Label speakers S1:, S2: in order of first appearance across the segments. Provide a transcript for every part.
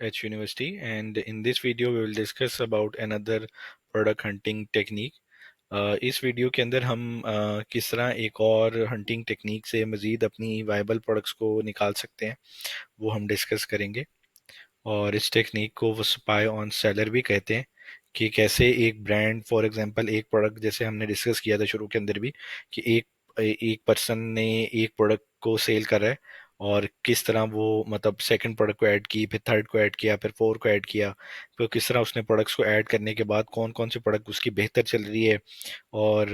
S1: H University, and in this video we will discuss about another product hunting technique. इस video के अंदर हम किस तरह एक और हंटिंग टेक्निक से मज़ीद अपनी वायबल प्रोडक्ट्स को निकाल सकते हैं, वो हम डिस्कस करेंगे। और इस टेक्निक को वो स्पाई ऑन सेलर भी कहते हैं, कि कैसे एक ब्रांड, फॉर एग्जांपल एक प्रोडक्ट, जैसे हमने डिस्कस किया था शुरू के अंदर भी, कि एक पर्सन ने एक प्रोडक्ट को सेल कर रहा है, और किस तरह वो मतलब सेकंड प्रोडक्ट को ऐड की, फिर थर्ड को ऐड किया, फिर फोर्थ को ऐड किया, फिर किस तरह उसने प्रोडक्ट्स को ऐड करने के बाद कौन कौन से प्रोडक्ट उसकी बेहतर चल रही है, और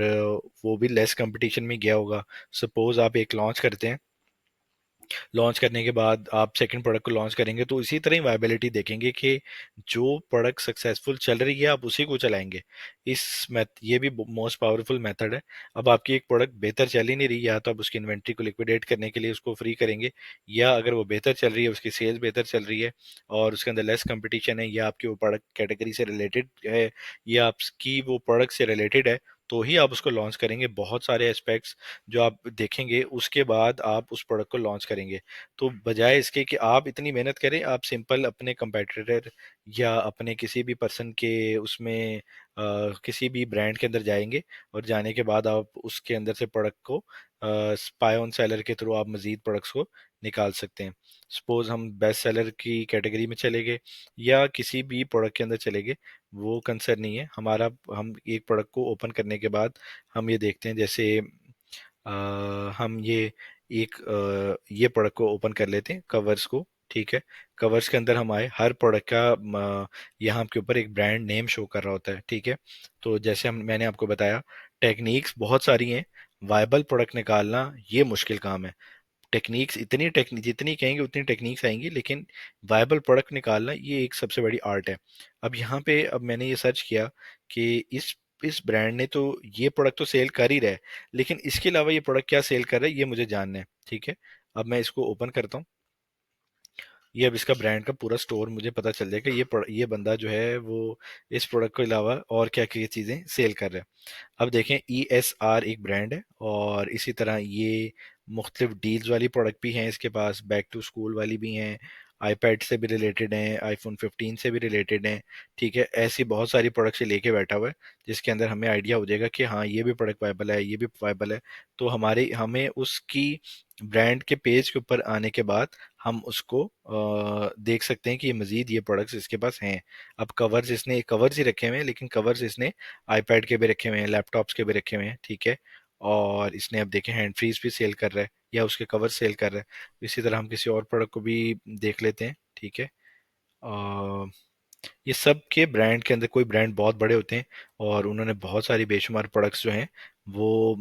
S1: वो भी लेस कंपटीशन में गया होगा। सपोज आप एक लॉन्च करते हैं, लॉन्च करने के बाद आप सेकंड प्रोडक्ट को लॉन्च करेंगे, तो इसी तरह ही वायबिलिटी देखेंगे कि जो प्रोडक्ट सक्सेसफुल चल रही है आप उसी को चलाएंगे। ये भी मोस्ट पावरफुल मेथड है। अब आपकी एक प्रोडक्ट बेहतर चल ही नहीं रही, या तो आप उसकी इन्वेंट्री को लिक्विडेट करने के लिए उसको फ्री करेंगे, या अगर वो बेहतर चल रही है, उसकी सेल्स बेहतर चल रही है और उसके अंदर लेस कंपटीशन है, या आपकी वो प्रोडक्ट कैटेगरी से रिलेटेड है, या आपकी वो प्रोडक्ट से रिलेटेड है, तो ही आप उसको लॉन्च करेंगे। बहुत सारे एस्पेक्ट्स जो आप देखेंगे, उसके बाद आप उस प्रोडक्ट को लॉन्च करेंगे। तो बजाय इसके कि आप इतनी मेहनत करें, आप सिंपल अपने कंपेटिटर या अपने किसी भी पर्सन के उसमें किसी भी ब्रांड के अंदर जाएंगे, और जाने के बाद आप उसके अंदर से प्रोडक्ट को स्पाई ऑन सेलर के थ्रू आप मजीद प्रोडक्ट्स को निकाल सकते हैं। सपोज हम बेस्ट सेलर की कैटेगरी में चले गए, या किसी भी प्रोडक्ट के अंदर चले गए, वो कंसर्न नहीं है हमारा। हम एक प्रोडक्ट को ओपन करने के बाद हम ये देखते हैं, जैसे अ, हम ये प्रोडक्ट को ओपन कर लेते हैं, कवर्स को। ठीक है, कवर्स के अंदर हम आए, हर प्रोडक्ट का यहाँ के ऊपर एक ब्रांड नेम शो कर रहा होता है। ठीक है, तो जैसे हम मैंने आपको बताया, टेक्निक्स बहुत सारी हैं। वायबल प्रोडक्ट निकालना ये मुश्किल काम है। टेक्निक्स इतनी टेक्निक जितनी कहेंगे उतनी टेक्निक्स आएंगी, लेकिन वायबल प्रोडक्ट निकालना ये एक सबसे बड़ी आर्ट है। अब यहाँ पे अब मैंने ये सर्च किया कि इस ब्रांड ने तो ये प्रोडक्ट तो सेल कर ही रहा है, लेकिन इसके अलावा ये प्रोडक्ट क्या सेल कर रहा है ये मुझे जानना है। ठीक है, अब मैं इसको ओपन करता हूँ। ये अब इसका ब्रांड का पूरा स्टोर मुझे पता चल जाएगा, ये बंदा जो है वो इस प्रोडक्ट के अलावा और क्या क्या चीज़ें सेल कर रहा है। अब देखें, ESR एक ब्रांड है, और इसी तरह ये मुख्तलिफ डील्स वाली प्रोडक्ट भी हैं इसके पास, बैक टू स्कूल वाली भी हैं, आईपैड से भी रिलेटेड हैं, आईफोन 15 से भी रिलेटेड हैं। ठीक है, ऐसी बहुत सारी प्रोडक्ट से लेके बैठा हुआ है, जिसके अंदर हमें आइडिया हो जाएगा कि हाँ ये भी प्रोडक्ट वायबल है, ये भी वायबल है। तो हमें उसकी ब्रांड के पेज के ऊपर आने के बाद हम उसको देख सकते हैं कि ये मजीद ये प्रोडक्ट्स इसके पास हैं। अब कवर्स ही रखे हुए हैं, लेकिन कवर्स इसने आईपैड के भी रखे हुए हैं, लैपटॉप्स के भी रखे हुए हैं। ठीक है, और इसने अब देखें हैंड फ्रीज भी सेल कर रहा है, या उसके कवर सेल कर रहा है। इसी तरह हम किसी और प्रोडक्ट को भी देख लेते हैं। ठीक है, ये सब के ब्रांड के अंदर, कोई ब्रांड बहुत बड़े होते हैं और उन्होंने बहुत सारी बेशुमार प्रोडक्ट्स जो हैं वो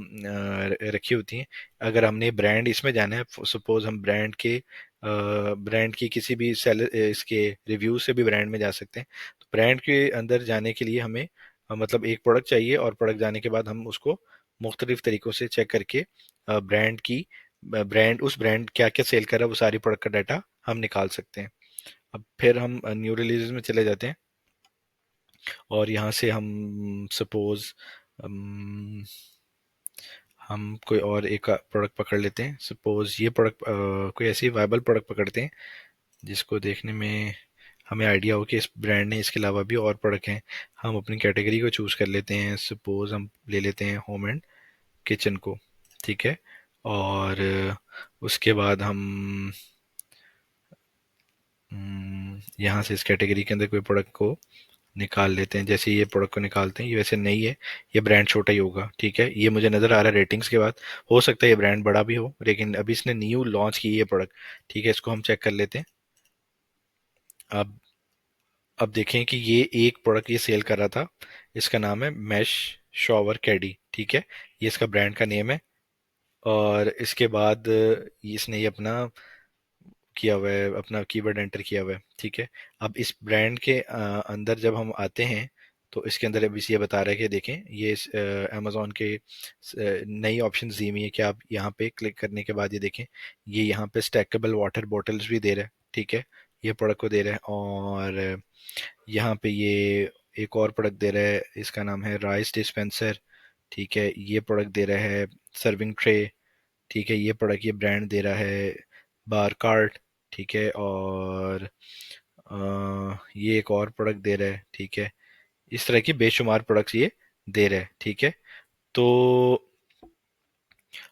S1: रखी होती हैं। अगर हमने ब्रांड इसमें जाना है, सपोज हम ब्रांड की किसी भी इसके रिव्यू से भी ब्रांड में जा सकते हैं। तो ब्रांड के अंदर जाने के लिए हमें मतलब एक प्रोडक्ट चाहिए, और प्रोडक्ट जाने के बाद हम उसको मुख्तलिफ तरीकों से चेक करके उस ब्रांड क्या क्या सेल कर रहा है, वो सारी प्रोडक्ट का डाटा हम निकाल सकते हैं। अब फिर हम न्यू रिलीज में चले जाते हैं, और यहाँ से हम सपोज हम कोई और एक प्रोडक्ट पकड़ लेते हैं। सपोज ये प्रोडक्ट कोई ऐसी वायबल प्रोडक्ट पकड़ते हैं जिसको देखने में हमें आइडिया हो कि इस ब्रांड ने इसके अलावा भी और प्रोडक्ट हैं। हम अपनी कैटेगरी को चूज कर लेते हैं, सपोज हम ले लेते हैं होम एंड किचन को। ठीक है, और उसके बाद हम यहाँ से इस कैटेगरी के अंदर कोई प्रोडक्ट को निकाल लेते हैं। जैसे ये प्रोडक्ट को निकालते हैं, ये वैसे नहीं है, ये ब्रांड छोटा ही होगा। ठीक है, ये मुझे नज़र आ रहा है रेटिंग्स के बाद। हो सकता है ये ब्रांड बड़ा भी हो, लेकिन अभी इसने न्यू लॉन्च की ये प्रोडक्ट। ठीक है, इसको हम चेक कर लेते हैं। अब अब देखें कि ये एक प्रोडक्ट ये सेल कर रहा था, इसका नाम है मैश शॉवर कैडी। ठीक है, ये इसका ब्रांड का नेम है, और इसके बाद इसने ये अपना किया हुआ है, अपना कीवर्ड एंटर किया हुआ है। ठीक है, अब इस ब्रांड के अंदर जब हम आते हैं, तो इसके अंदर अभी ये बता रहा है कि देखें, ये अमेजोन के नई ऑप्शन दी हुई है कि आप यहाँ पे क्लिक करने के बाद ये देखें, ये यहाँ पे स्टैकेबल वाटर बॉटल्स भी दे रहा है। ठीक है, ये प्रोडक्ट को दे रहा है, और यहाँ पे ये एक और प्रोडक्ट दे रहा है, इसका नाम है राइस डिस्पेंसर। ठीक है, ये प्रोडक्ट दे रहा है सर्विंग ट्रे। ठीक है, ये प्रोडक्ट ये ब्रांड दे रहा है बार कार्ट। ठीक है, और ये एक और प्रोडक्ट दे रहा है, ठीक है। इस तरह की बेशुमार प्रोडक्ट्स ये दे रहा है, ठीक है। तो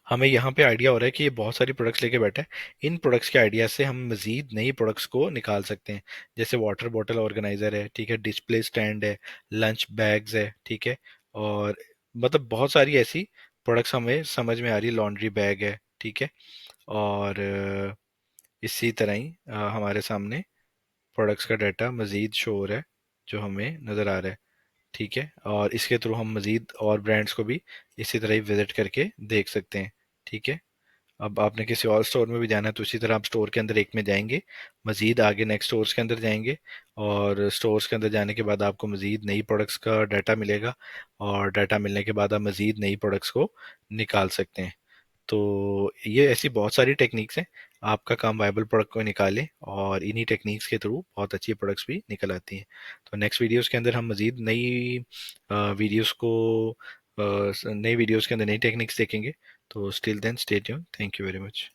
S1: हमें यहाँ पे आइडिया हो रहा है कि ये बहुत सारी प्रोडक्ट्स लेके बैठा है। इन प्रोडक्ट्स के आइडिया से हम मजीद नई प्रोडक्ट्स को निकाल सकते हैं। जैसे वाटर बॉटल ऑर्गेनाइजर है, ठीक है, डिस्प्ले स्टैंड है, लंच बैग्स है, ठीक है। और मतलब बहुत सारी ऐसी प्रोडक्ट्स हमें समझ में आ रही है, लॉन्ड्री बैग है, ठीक है। और इसी तरह ही हमारे सामने प्रोडक्ट्स का डाटा मजीद शो हो रहा है जो हमें नज़र आ रहा है, ठीक है। और इसके थ्रू हम मजीद और ब्रांड्स को भी इसी तरह ही विजिट करके देख सकते हैं, ठीक है। अब आपने किसी और स्टोर में भी जाना है तो इसी तरह आप स्टोर के अंदर एक में जाएंगे, मजीद आगे नेक्स्ट स्टोर्स के अंदर जाएंगे, और स्टोर्स के अंदर जाने के बाद आपको मजीद नई प्रोडक्ट्स का डाटा मिलेगा, और डाटा मिलने के बाद आप मजीद नई प्रोडक्ट्स को निकाल सकते हैं। तो ये ऐसी बहुत सारी टेक्निक्स हैं। आपका काम वायबल प्रोडक्ट को निकाले, और इन्हीं टेक्निक्स के थ्रू बहुत अच्छी प्रोडक्ट्स भी निकल आती हैं। तो नेक्स्ट वीडियोस के अंदर हम मजीद नई वीडियोस को नई वीडियोस के अंदर नई टेक्निक्स देखेंगे। तो still then stay tune, thank you very much.